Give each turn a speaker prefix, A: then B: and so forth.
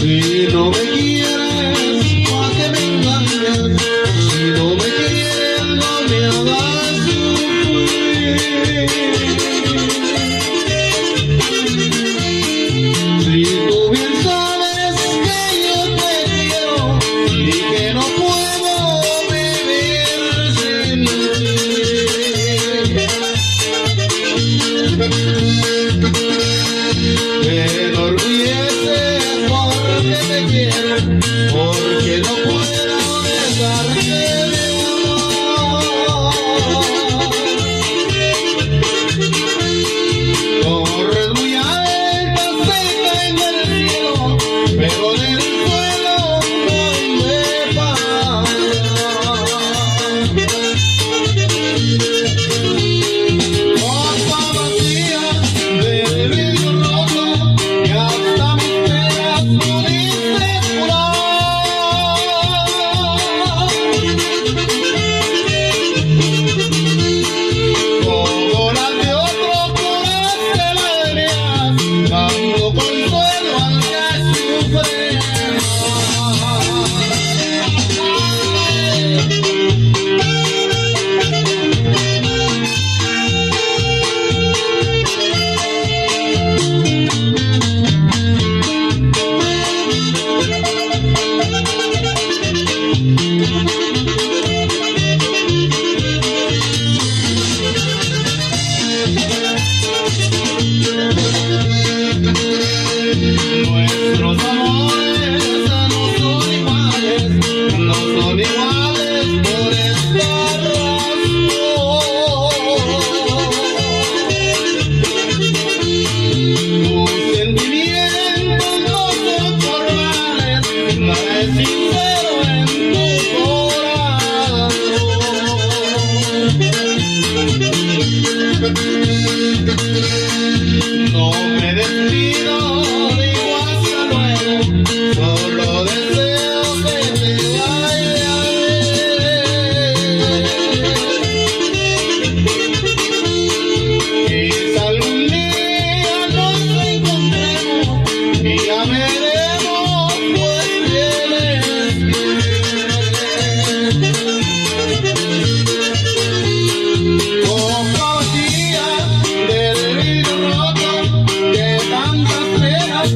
A: Si no me quieres, ¿pa' qué me engañas? Si no me quieres, no me hagas sufrir. Si tú bien sabes que yo te quiero y que no puedo vivir sin ti. Me enorgullece porque te quiero, porque no puedo dejarte de amar. Corres muy alta, cerca en el cielo, pero del suelo no me paras. Copa vacía del vidrio roto, y hasta mis penas pudiste curar. Como las de otro curaste lágrimas, dando consuelo al que sufre Nuestros amores no son iguales por esta razón. Tus sentimientos no son formales, no es sincero en tu corazón. No me despido, digo hasta luego, solo deseo que te vaya bien. Quizá algún día nos encontremos y ya veremos, pues tienes que copa vacía del vidrio roto, de tantas penas